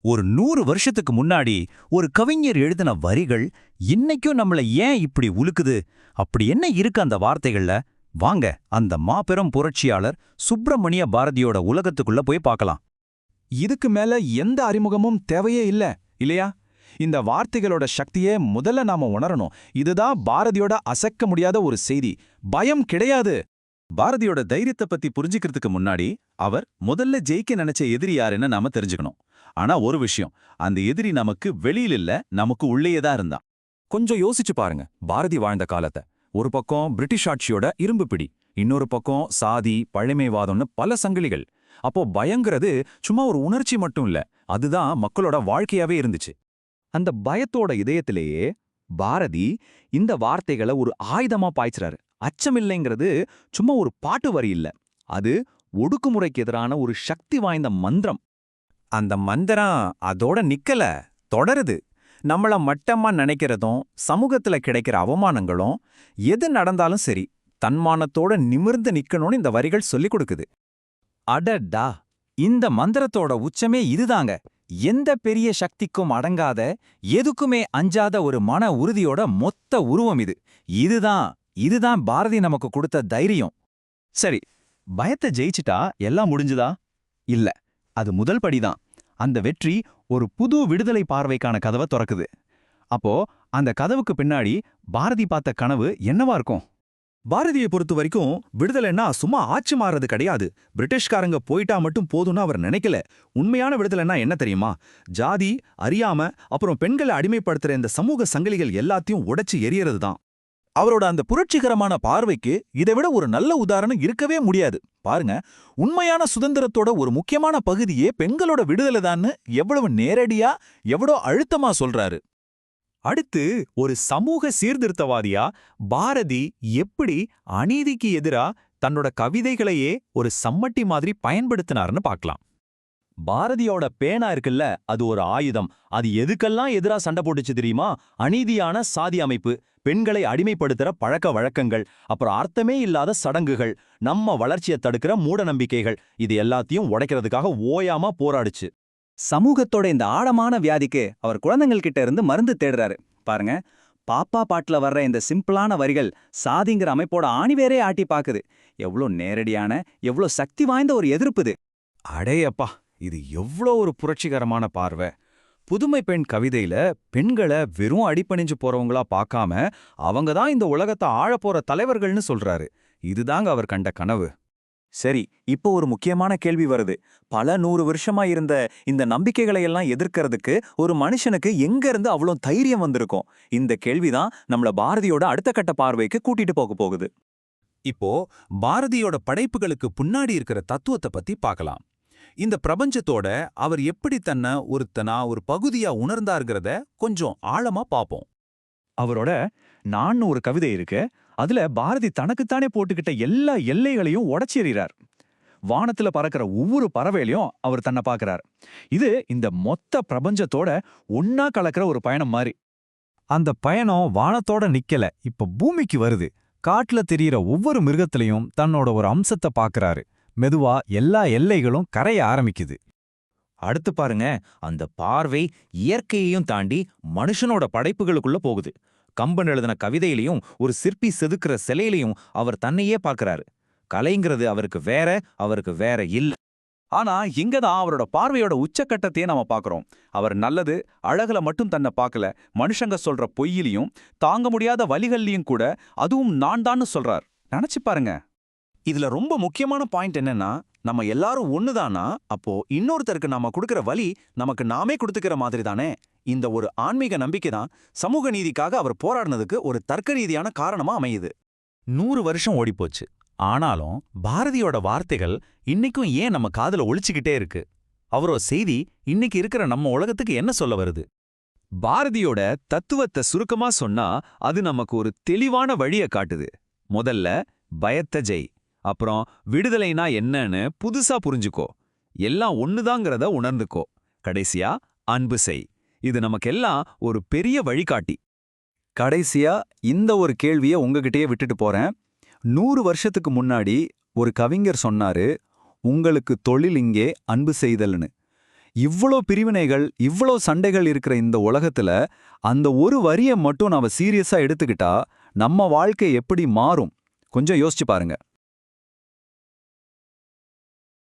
ஒரு 100 வருஷத்துக்கு முன்னாடி ஒரு கவிஞர் எழுதின வரிகள் இன்னைக்கும் நம்மள ஏன் இப்படி உலுக்குது? அப்படி என்ன இருக்கு அந்த வார்த்தைகள்ல? வாங்க அந்த மாபெரும் புரட்சியாளர் சுப்பிரமணிய பாரதியோட உலகத்துக்குள்ள போய் பார்க்கலாம். இதுக்கு மேல எந்த அறிமுகமும் தேவையே இல்ல, இல்லையா? இந்த வார்த்தைகளோட சக்தியே முதல்ல நாம உணரணும். இதுதான் பாரதியோட அசைக்க முடியாத ஒரு செய்தி. பயம் கிடையாது. பாரதியோட தைரியத்தை பத்தி புரிஞ்சுக்கிறதுக்கு முன்னாடி அவர் முதல்ல ஜெயிக்க நினைச்ச எதிரி யாருன்னு நாம தெரிஞ்சுக்கணும். ஆனா ஒரு விஷயம், அந்த எதிரி நமக்கு வெளியில இல்ல, நமக்கு உள்ளேயே தான் இருந்தான். கொஞ்சம் யோசிச்சு பாருங்க பாரதி வாழ்ந்த காலத்தை. ஒரு பக்கம் பிரிட்டிஷ் ஆட்சியோட இரும்பு பிடி, இன்னொரு பக்கம் சாதி பழமைவாதம்னு பல சங்கிலிகள். அப்போ பயங்கிறது சும்மா ஒரு உணர்ச்சி மட்டும் இல்ல, அதுதான் மக்களோட வாழ்க்கையாவே இருந்துச்சு. அந்த பயத்தோட இதயத்திலேயே பாரதி இந்த வார்த்தைகளை ஒரு ஆயுதமா பாய்ச்சுறாரு. அச்சமில்லைங்கிறது சும்மா ஒரு பாட்டு வரி இல்ல, அது ஒடுக்குமுறைக்கு எதிரான ஒரு சக்தி வாய்ந்த மந்திரம். அந்த மந்திரம் அதோட நிக்கல, தொடருது. நம்மள மட்டமா நினைக்கிறதும் சமூகத்துல கிடைக்கிற அவமானங்களும் எது நடந்தாலும் சரி, தன்மானத்தோட நிமிர்ந்து நிக்கணும்னு இந்த வரிகள் சொல்லிக் கொடுக்குது. அடடா, இந்த மந்திரத்தோட உச்சமே இதுதாங்க. எந்த பெரிய சக்திக்கும் அடங்காத, எதுக்குமே அஞ்சாத ஒரு மன உறுதியோட மொத்த உருவம் இது. இதுதான் பாரதி நமக்கு கொடுத்த தைரியம். சரி, பயத்தை ஜெயிச்சிட்டா எல்லாம் முடிஞ்சுதா? இல்ல, அது முதல் படிதான். அந்த வெற்றி ஒரு புது விடுதலை பார்வைக்கான கதவை திறக்குது. அப்போ அந்த கதவுக்கு பின்னாடி பாரதி பார்த்த கனவு என்னவா இருக்கும்? பாரதியை பொறுத்த வரைக்கும் விடுதலைன்னா சும்மா ஆட்சி மாறுறது கிடையாது. பிரிட்டிஷ்காரங்க போயிட்டா மட்டும் போதும்னு அவர் நினைக்கல. உண்மையான விடுதலைன்னா என்ன தெரியுமா? ஜாதி, அறியாம, அப்புறம் பெண்களை அடிமைப்படுத்துற இந்த சமூக சங்கிலிகள் எல்லாத்தையும் உடைச்சு எரியறது தான். அவரோட அந்த புரட்சிகரமான பார்வைக்கு இதை விட ஒரு நல்ல உதாரணம் இருக்கவே முடியாது. பாருங்க, உண்மையான சுதந்திரத்தோட ஒரு முக்கியமான பகுதியே பெண்களோட விடுதலை தான்னு எவ்வளவு நேரடியா, எவ்வளோ அழுத்தமா சொல்றாரு. அடுத்து, ஒரு சமூக சீர்திருத்தவாதியா பாரதி எப்படி அநீதிக்கு எதிரா தன்னோட கவிதைகளையே ஒரு சம்மட்டி மாதிரி பயன்படுத்தினார்னு பார்க்கலாம். பாரதியோட பேனா இருக்குல்ல, அது ஒரு ஆயுதம். அது எதுக்கெல்லாம் எதிரா சண்டை போட்டுச்சு தெரியுமா? அநீதியான சாதி அமைப்பு, பெண்களை அடிமைப்படுத்துற பழக்க வழக்கங்கள், அப்புறம் அர்த்தமே இல்லாத சடங்குகள், நம்ம வளர்ச்சியை தடுக்கிற மூட நம்பிக்கைகள், இது எல்லாத்தையும் உடைக்கிறதுக்காக ஓயாம போராடுச்சு. சமூகத்தோட இந்த ஆழமான வியாதிக்கு அவர் குழந்தைகள் கிட்ட இருந்து மருந்து தேடுறாரு. பாருங்க, பாப்பா பாட்டுல வர்ற இந்த சிம்பிளான வரிகள் சாதிங்கிற அமைப்போட ஆணிவேரே ஆட்டி பாக்குது. எவ்வளோ நேரடியான, எவ்வளோ சக்தி வாய்ந்த ஒரு எதிர்ப்பு இது. அடேயப்பா, இது எவ்வளோ ஒரு புரட்சிகரமான பார்வை! புதுமை பெண் கவிதையில பெண்களை வெறும் அடிபணிஞ்சு போறவங்களா பார்க்காம அவங்க தான் இந்த உலகத்தை ஆழப்போற தலைவர்கள்னு சொல்றாரு. இதுதாங்க அவர் கண்ட கனவு. சரி, இப்போ ஒரு முக்கியமான கேள்வி வருது. பல 100 வருஷமா இருந்த இந்த நம்பிக்கைகளை எல்லாம் எதிர்க்கிறதுக்கு ஒரு மனுஷனுக்கு எங்க இருந்து அவ்வளோ தைரியம் வந்திருக்கும்? இந்த கேள்விதான் நம்மள பாரதியோட அடுத்த கட்ட பார்வைக்கு கூட்டிட்டு போகுது. இப்போ பாரதியோட படைப்புகளுக்கு பின்னாடி இருக்கிற தத்துவத்தை பத்தி பார்க்கலாம். இந்த பிரபஞ்சத்தோட அவர் எப்படி தன்னை ஒரு பகுதியா உணர்ந்தாருங்கிறத கொஞ்சம் ஆழமா பார்ப்போம். அவரோட நான் ஒரு கவிதை இருக்கு. அதுல பாரதி தனக்குத்தானே போட்டுக்கிட்ட எல்லா எல்லைகளையும் உடைச்செறிறார். வானத்துல பறக்கிற ஒவ்வொரு பறவையிலையும் அவர் தன்னை பார்க்கிறார். இது இந்த மொத்த பிரபஞ்சத்தோட ஒன்னா கலக்கிற ஒரு பயணம் மாதிரி. அந்த பயணம் வானத்தோட நிக்கல, இப்ப பூமிக்கு வருது. காட்டுல தெரியற ஒவ்வொரு மிருகத்திலையும் தன்னோட ஒரு அம்சத்தை பார்க்கறாரு. மெதுவா எல்லா எல்லைகளும் கரைய ஆரம்பிக்குது. அடுத்து பாருங்க, அந்த பார்வை இயற்கையையும் தாண்டி மனுஷனோட படைப்புகளுக்குள்ள போகுது. கம்பன் எழுதின கவிதையிலையும் ஒரு சிற்பி செதுக்கிற சிலையிலையும் அவர் தன்னையே பார்க்கறாரு. கலைங்கிறது அவருக்கு வேற இல்ல. ஆனா இங்கதான் அவரோட பார்வையோட உச்சக்கட்டத்தையே நாம பார்க்கறோம். அவர் நல்லது அழகுல மட்டும் தன்னை பார்க்கல, மனுஷங்க சொல்ற பொய்யிலையும் தாங்க முடியாத வலிகள்லையும் கூட அதுவும் நான் தான்னு சொல்றார். நினைச்சு பாருங்க. இதுல ரொம்ப முக்கியமான பாயிண்ட் என்னன்னா, நம்ம எல்லாரும் ஒண்ணுதானா? அப்போ இன்னொருத்தருக்கு நாம கொடுக்கிற வலி நமக்கு நாமே கொடுத்துக்கிற மாதிரி தானே? இந்த ஒரு ஆன்மீக நம்பிக்கை தான் சமூக நீதிக்காக அவர் போராடினதுக்கு ஒரு தர்க்க ரீதியான காரணமா அமையுது. 100 வருஷம் ஓடிப்போச்சு. ஆனாலும் பாரதியோட வார்த்தைகள் இன்னைக்கும் ஏன் நம்ம காதுல ஒலிச்சுக்கிட்டே இருக்கு? அவரோட செய்தி இன்னைக்கு இருக்கிற நம்ம உலகத்துக்கு என்ன சொல்ல வருது? பாரதியோட தத்துவத்தை சுருக்கமா சொன்னா அது நமக்கு ஒரு தெளிவான வழிய காட்டுது. முதல்ல பயத்த ஜெய், அப்புறம் விடுதலைனா என்னன்னு புதுசா புரிஞ்சுக்கோ, எல்லாம் ஒண்ணுதாங்கிறத உணர்ந்துக்கோ, கடைசியா அன்பு செய். இது நமக்கெல்லாம் ஒரு பெரிய வழிகாட்டி. கடைசியா இந்த ஒரு கேள்வியை உங்ககிட்டயே விட்டுட்டு போறேன். 100 வருஷத்துக்கு முன்னாடி ஒரு கவிஞர் சொன்னாரு, உங்களுக்கு தொழில் இங்கே அன்பு செய்தல்னு. இவ்ளோ பிரிவினைகள், இவ்ளோ சண்டைகள் இருக்கிற இந்த உலகத்துல அந்த ஒரு வரிய மட்டும் நாம சீரியஸா எடுத்துக்கிட்டா நம்ம வாழ்க்கை எப்படி மாறும்? கொஞ்சம் யோசிச்சு பாருங்க.